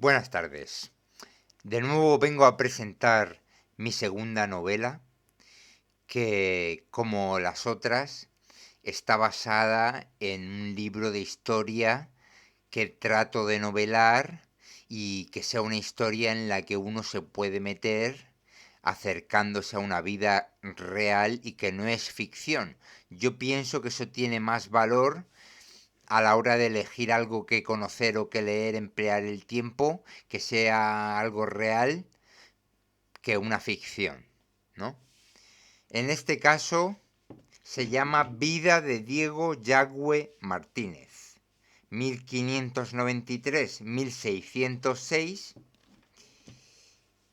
Buenas tardes. De nuevo vengo a presentar mi segunda novela, que, como las otras, está basada en un libro de historia que trato de novelar y que sea una historia en la que uno se puede meter acercándose a una vida real y que no es ficción. Yo pienso que eso tiene más valor a la hora de elegir algo que conocer o que leer, emplear el tiempo, que sea algo real que una ficción, ¿no? En este caso se llama Vida de Diego Yagüe Martínez, 1593-1606,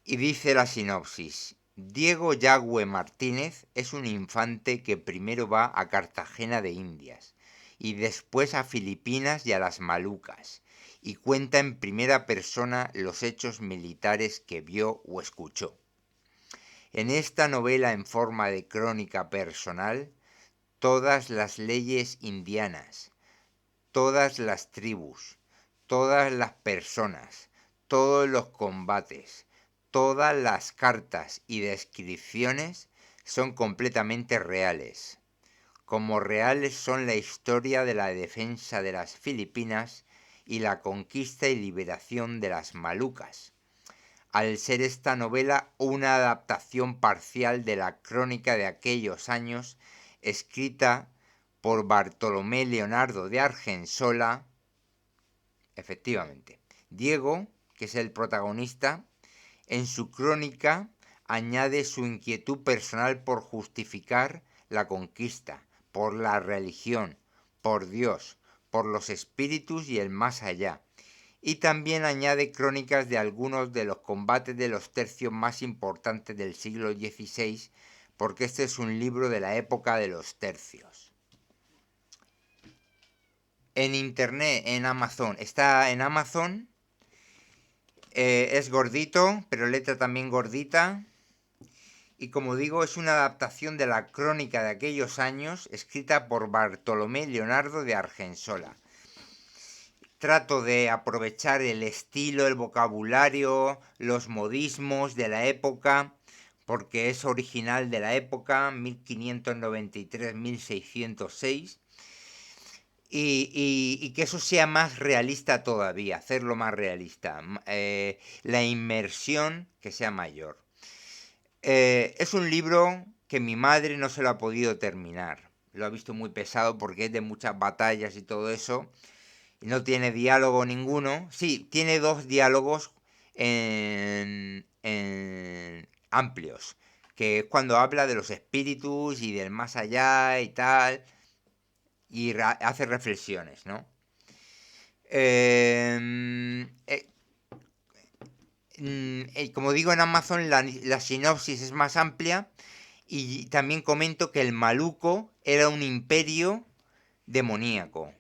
y dice la sinopsis. Diego Yagüe Martínez es un infante que primero va a Cartagena de Indias y después a Filipinas y a las Malucas, y cuenta en primera persona los hechos militares que vio o escuchó. En esta novela en forma de crónica personal, todas las leyes indianas, todas las tribus, todas las personas, todos los combates, todas las cartas y descripciones son completamente reales, como reales son la historia de la defensa de las Filipinas y la conquista y liberación de las Malucas, al ser esta novela una adaptación parcial de la crónica de aquellos años escrita por Bartolomé Leonardo de Argensola. Efectivamente, Diego, que es el protagonista, en su crónica añade su inquietud personal por justificar la conquista, por la religión, por Dios, por los espíritus y el más allá. Y también añade crónicas de algunos de los combates de los tercios más importantes del siglo XVI, porque este es un libro de la época de los tercios. En internet, en Amazon, está en Amazon, es gordito, pero letra también gordita. Y como digo, es una adaptación de la crónica de aquellos años, escrita por Bartolomé Leonardo de Argensola. Trato de aprovechar el estilo, el vocabulario, los modismos de la época, porque es original de la época, 1593-1606, y que eso sea más realista todavía, hacerlo más realista, la inmersión que sea mayor. Es un libro que mi madre no se lo ha podido terminar. Lo ha visto muy pesado porque es de muchas batallas y todo eso. Y no tiene diálogo ninguno. Sí, tiene dos diálogos amplios. Que es cuando habla de los espíritus y del más allá y tal. Y hace reflexiones, ¿no? Como digo, en Amazon la sinopsis es más amplia. Y también comento que el Maluco era un imperio demoníaco.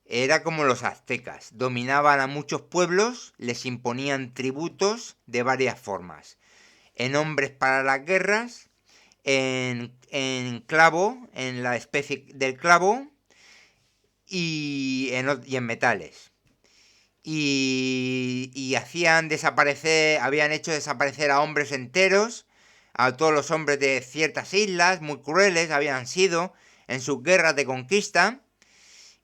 Era como los aztecas, dominaban a muchos pueblos, les imponían tributos de varias formas. En hombres para las guerras, en clavo, en la especie del clavo y en metales. Y hacían desaparecer, habían hecho desaparecer a hombres enteros, a todos los hombres de ciertas islas, muy crueles habían sido en sus guerras de conquista,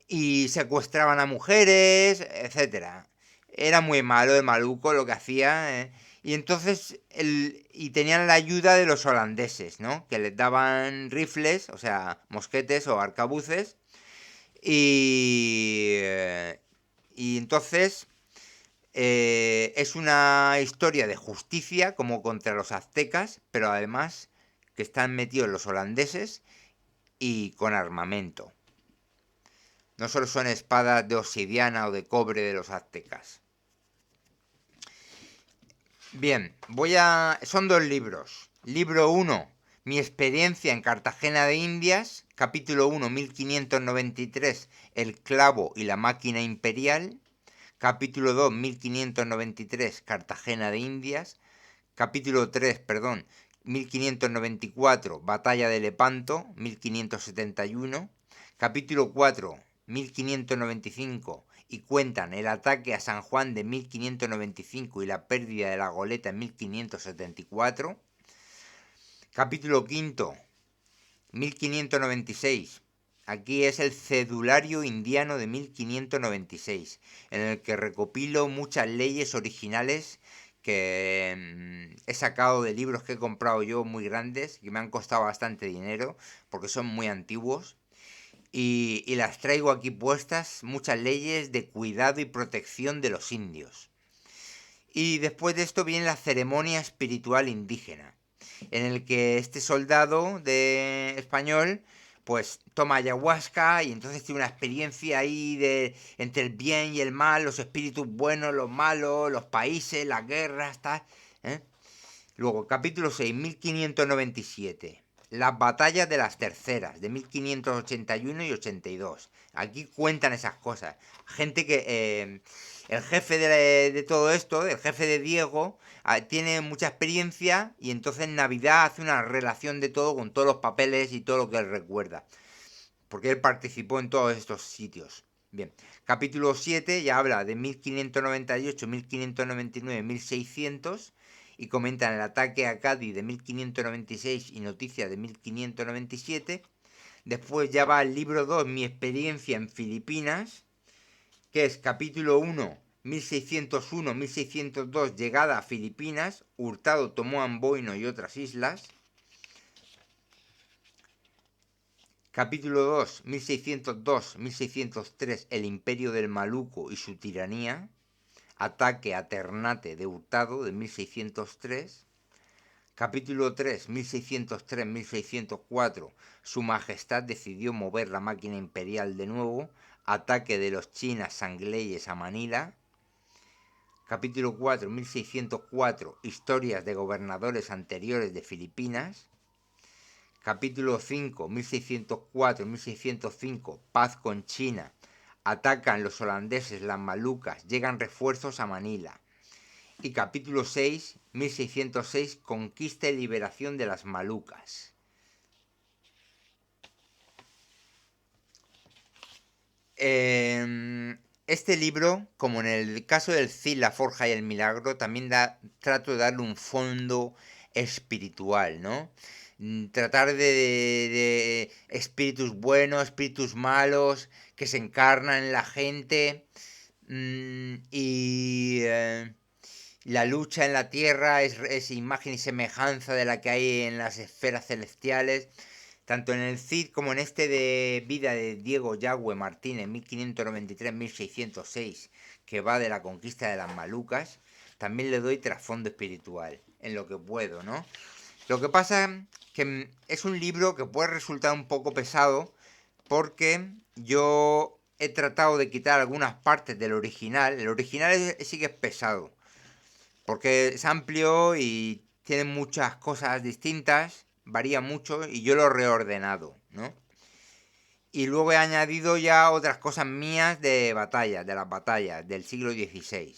y secuestraban a mujeres, etcétera. Era muy malo el maluco lo que hacía, y entonces y tenían la ayuda de los holandeses, ¿no? Que les daban rifles, o sea, mosquetes o arcabuces, y entonces es una historia de justicia como contra los aztecas, pero además que están metidos los holandeses y con armamento. No solo son espadas de obsidiana o de cobre de los aztecas. Bien, son dos libros. Libro 1, mi experiencia en Cartagena de Indias. Capítulo 1, 1593, el clavo y la máquina imperial. Capítulo 2, 1593, Cartagena de Indias. Capítulo 3, 1594, Batalla de Lepanto, 1571. Capítulo 4, 1595, y cuentan el ataque a San Juan de 1595 y la pérdida de la goleta en 1574. Capítulo quinto, 1596. Aquí es el cedulario indiano de 1596, en el que recopilo muchas leyes originales que he sacado de libros que he comprado yo muy grandes, que me han costado bastante dinero, porque son muy antiguos, y las traigo aquí puestas, muchas leyes de cuidado y protección de los indios. Y después de esto viene la ceremonia espiritual indígena, en el que este soldado de español pues toma ayahuasca y entonces tiene una experiencia ahí de entre el bien y el mal, los espíritus buenos, los malos, los países, las guerras, tal, ¿eh? Luego, capítulo 6, 1597. Las batallas de las terceras, de 1581 y 82. Aquí cuentan esas cosas. Gente que... el jefe de todo esto, el jefe de Diego, tiene mucha experiencia y entonces en Navidad hace una relación de todo con todos los papeles y todo lo que él recuerda. Porque él participó en todos estos sitios. Bien, capítulo 7 ya habla de 1598, 1599, 1600 y comentan el ataque a Cádiz de 1596 y noticias de 1597. Después ya va el libro 2, mi experiencia en Filipinas, que es capítulo 1, 1601, 1602, llegada a Filipinas, Hurtado tomó Amboino y otras islas. Capítulo 2, 1602, 1603, el imperio del Maluco y su tiranía. Ataque a Ternate de Hurtado de 1603. Capítulo 3, 1603, 1604, Su Majestad decidió mover la máquina imperial de nuevo. Ataque de los chinas sangleyes a Manila. Capítulo 4, 1604, Historias de gobernadores anteriores de Filipinas. Capítulo 5, 1604, 1605, Paz con China. Atacan los holandeses las Malucas, llegan refuerzos a Manila. Y capítulo 6, 1606, Conquista y liberación de las Malucas. Este libro, como en el caso del Cid, la Forja y el Milagro, también trato de darle un fondo espiritual, ¿no? Tratar de espíritus buenos, espíritus malos, que se encarnan en la gente, y la lucha en la tierra es imagen y semejanza de la que hay en las esferas celestiales. Tanto en el Cid como en este de Vida de Diego Yagüe Martínez, 1593-1606, que va de la conquista de las Malucas, también le doy trasfondo espiritual, en lo que puedo, ¿no? Lo que pasa que es un libro que puede resultar un poco pesado, porque yo he tratado de quitar algunas partes del original. El original sí que es pesado, porque es amplio y tiene muchas cosas distintas, varía mucho y yo lo he reordenado, ¿no? Y luego he añadido ya otras cosas mías de batallas, de las batallas del siglo XVI.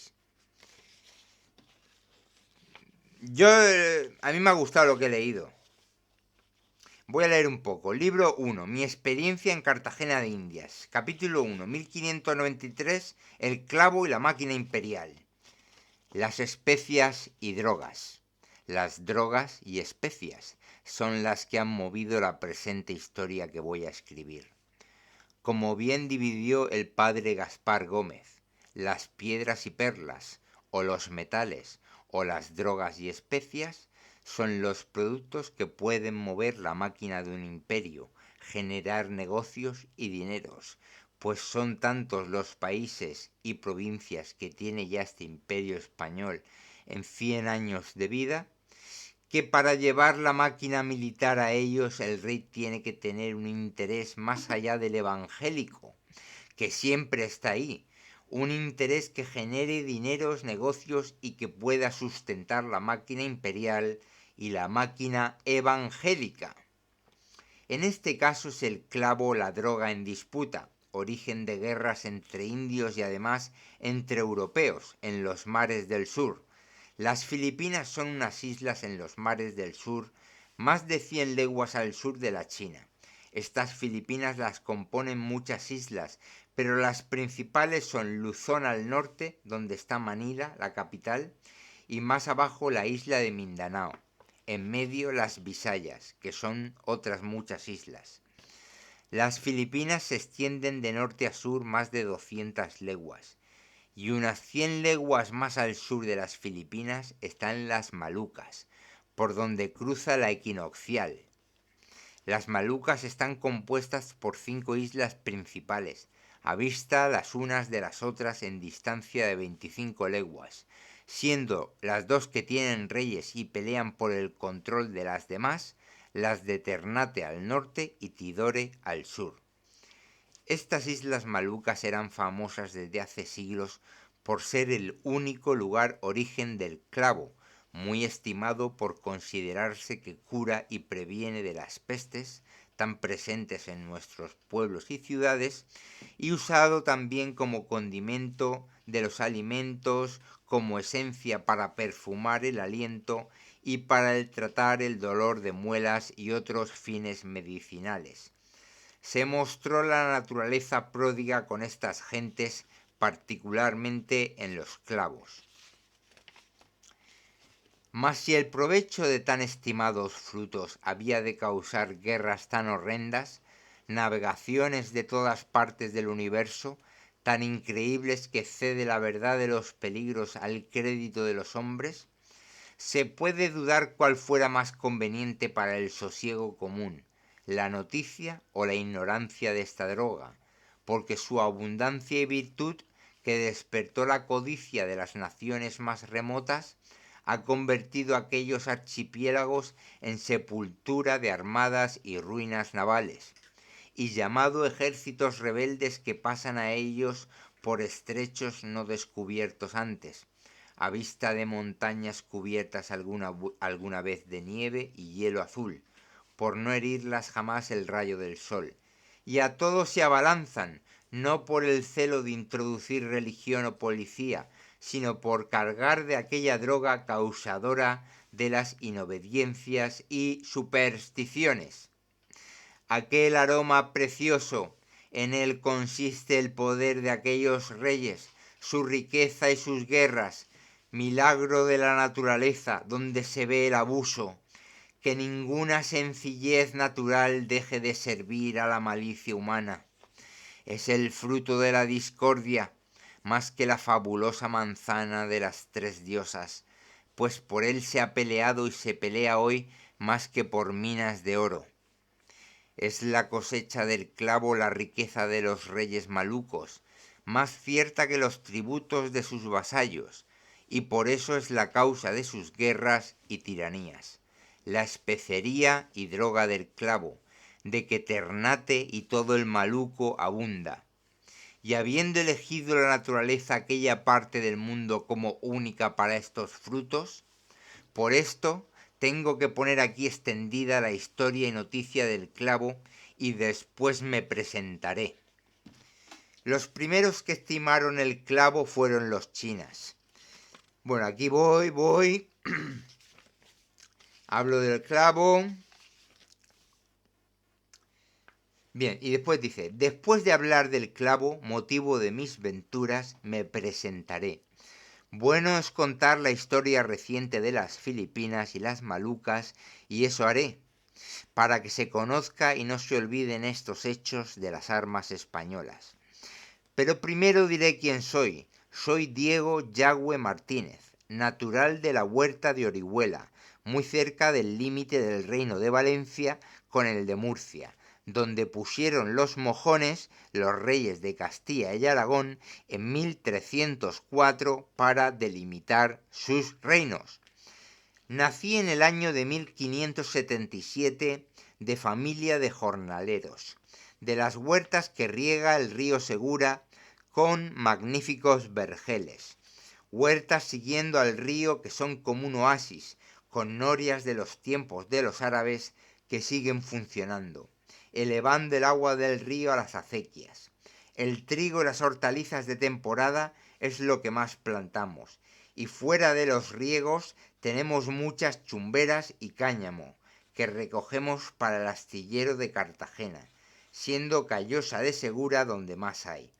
A mí me ha gustado lo que he leído. Voy a leer un poco. Libro 1. Mi experiencia en Cartagena de Indias. Capítulo 1. 1593. El clavo y la máquina imperial. Las especias y drogas. Las drogas y especias son las que han movido la presente historia que voy a escribir. Como bien dividió el padre Gaspar Gómez, las piedras y perlas, o los metales, o las drogas y especias, son los productos que pueden mover la máquina de un imperio, generar negocios y dineros, pues son tantos los países y provincias que tiene ya este imperio español en 100 años de vida, que para llevar la máquina militar a ellos el rey tiene que tener un interés más allá del evangélico, que siempre está ahí, un interés que genere dineros, negocios y que pueda sustentar la máquina imperial y la máquina evangélica. En este caso es el clavo la droga en disputa, origen de guerras entre indios y además entre europeos en los mares del sur. Las Filipinas son unas islas en los mares del sur, más de 100 leguas al sur de la China. Estas Filipinas las componen muchas islas, pero las principales son Luzón al norte, donde está Manila, la capital, y más abajo la isla de Mindanao, en medio las Visayas, que son otras muchas islas. Las Filipinas se extienden de norte a sur más de 200 leguas, y unas 100 leguas más al sur de las Filipinas están las Malucas, por donde cruza la equinoccial. Las Malucas están compuestas por 5 islas principales, a vista las unas de las otras en distancia de 25 leguas, siendo las 2 que tienen reyes y pelean por el control de las demás, las de Ternate al norte y Tidore al sur. Estas islas Malucas eran famosas desde hace siglos por ser el único lugar origen del clavo, muy estimado por considerarse que cura y previene de las pestes tan presentes en nuestros pueblos y ciudades, y usado también como condimento de los alimentos, como esencia para perfumar el aliento y para tratar el dolor de muelas y otros fines medicinales. Se mostró la naturaleza pródiga con estas gentes, particularmente en los clavos. Mas si el provecho de tan estimados frutos había de causar guerras tan horrendas, navegaciones de todas partes del universo, tan increíbles que cede la verdad de los peligros al crédito de los hombres, se puede dudar cuál fuera más conveniente para el sosiego común, la noticia o la ignorancia de esta droga, porque su abundancia y virtud, que despertó la codicia de las naciones más remotas, ha convertido aquellos archipiélagos en sepultura de armadas y ruinas navales, y llamado ejércitos rebeldes que pasan a ellos por estrechos no descubiertos antes, a vista de montañas cubiertas alguna vez de nieve y hielo azul, por no herirlas jamás el rayo del sol, y a todos se abalanzan, no por el celo de introducir religión o policía, sino por cargar de aquella droga causadora de las inobediencias y supersticiones. Aquel aroma precioso, en él consiste el poder de aquellos reyes, su riqueza y sus guerras, milagro de la naturaleza donde se ve el abuso, que ninguna sencillez natural deje de servir a la malicia humana. Es el fruto de la discordia, más que la fabulosa manzana de las 3 diosas, pues por él se ha peleado y se pelea hoy más que por minas de oro. Es la cosecha del clavo la riqueza de los reyes malucos, más cierta que los tributos de sus vasallos, y por eso es la causa de sus guerras y tiranías. La especería y droga del clavo, de que Ternate y todo el Maluco abunda. Y habiendo elegido la naturaleza aquella parte del mundo como única para estos frutos, por esto tengo que poner aquí extendida la historia y noticia del clavo y después me presentaré. Los primeros que estimaron el clavo fueron los chinas. Bueno, aquí voy. Hablo del clavo. Bien, y después dice, después de hablar del clavo, motivo de mis venturas, me presentaré. Bueno es contar la historia reciente de las Filipinas y las Malucas, y eso haré, para que se conozca y no se olviden estos hechos de las armas españolas. Pero primero diré quién soy. Soy Diego Yagüe Martínez, natural de la Huerta de Orihuela, muy cerca del límite del Reino de Valencia con el de Murcia, donde pusieron los mojones los reyes de Castilla y Aragón en 1304 para delimitar sus reinos. Nací en el año de 1577 de familia de jornaleros, de las huertas que riega el río Segura con magníficos vergeles, huertas siguiendo al río que son como un oasis, con norias de los tiempos de los árabes que siguen funcionando, elevando el agua del río a las acequias. El trigo y las hortalizas de temporada es lo que más plantamos, y fuera de los riegos tenemos muchas chumberas y cáñamo, que recogemos para el astillero de Cartagena, siendo Callosa de Segura donde más hay.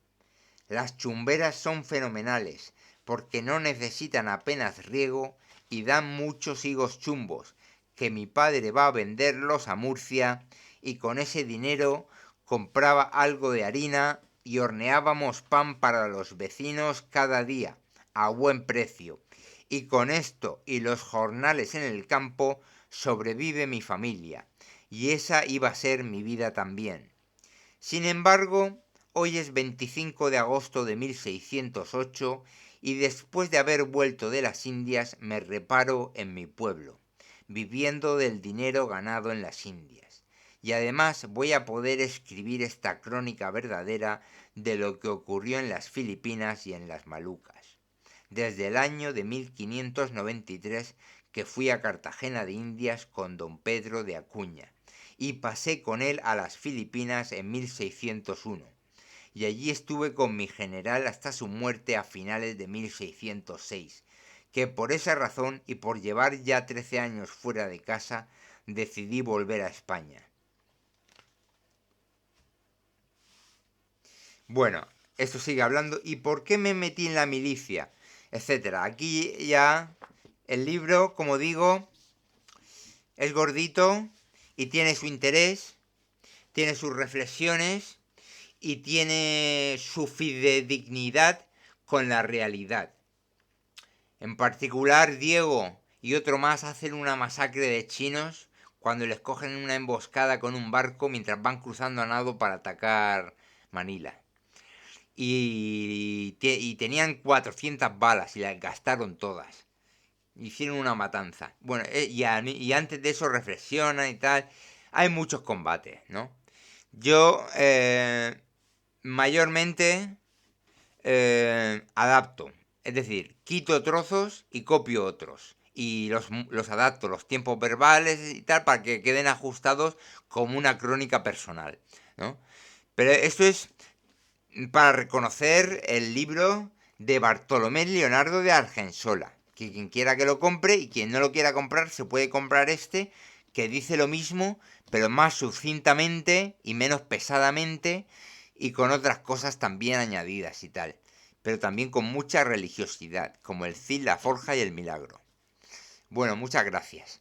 Las chumberas son fenomenales, porque no necesitan apenas riego y dan muchos higos chumbos, que mi padre va a venderlos a Murcia y con ese dinero compraba algo de harina y horneábamos pan para los vecinos cada día, a buen precio. Y con esto y los jornales en el campo sobrevive mi familia, y esa iba a ser mi vida también. Sin embargo, hoy es 25 de agosto de 1608 y después de haber vuelto de las Indias me reparo en mi pueblo, viviendo del dinero ganado en las Indias. Y además voy a poder escribir esta crónica verdadera de lo que ocurrió en las Filipinas y en las Malucas. Desde el año de 1593 que fui a Cartagena de Indias con don Pedro de Acuña y pasé con él a las Filipinas en 1601, y allí estuve con mi general hasta su muerte a finales de 1606, que por esa razón y por llevar ya 13 años fuera de casa, decidí volver a España. Bueno, esto sigue hablando, ¿y por qué me metí en la milicia? Etcétera. Aquí ya el libro, como digo, es gordito y tiene su interés, tiene sus reflexiones y tiene su fidedignidad con la realidad. En particular, Diego y otro más hacen una masacre de chinos cuando les cogen una emboscada con un barco mientras van cruzando a nado para atacar Manila. Y tenían 400 balas y las gastaron todas. Hicieron una matanza. Bueno, y antes de eso reflexionan y tal. Hay muchos combates, ¿no? Yo mayormente adapto. Es decir, quito trozos y copio otros. Y los adapto, los tiempos verbales y tal, para que queden ajustados como una crónica personal, ¿no? Pero esto es para reconocer el libro de Bartolomé Leonardo de Argensola. Que quien quiera que lo compre y quien no lo quiera comprar se puede comprar este, que dice lo mismo, pero más sucintamente y menos pesadamente y con otras cosas también añadidas y tal. Pero también con mucha religiosidad, como el Cid, la Forja y el Milagro. Bueno, muchas gracias.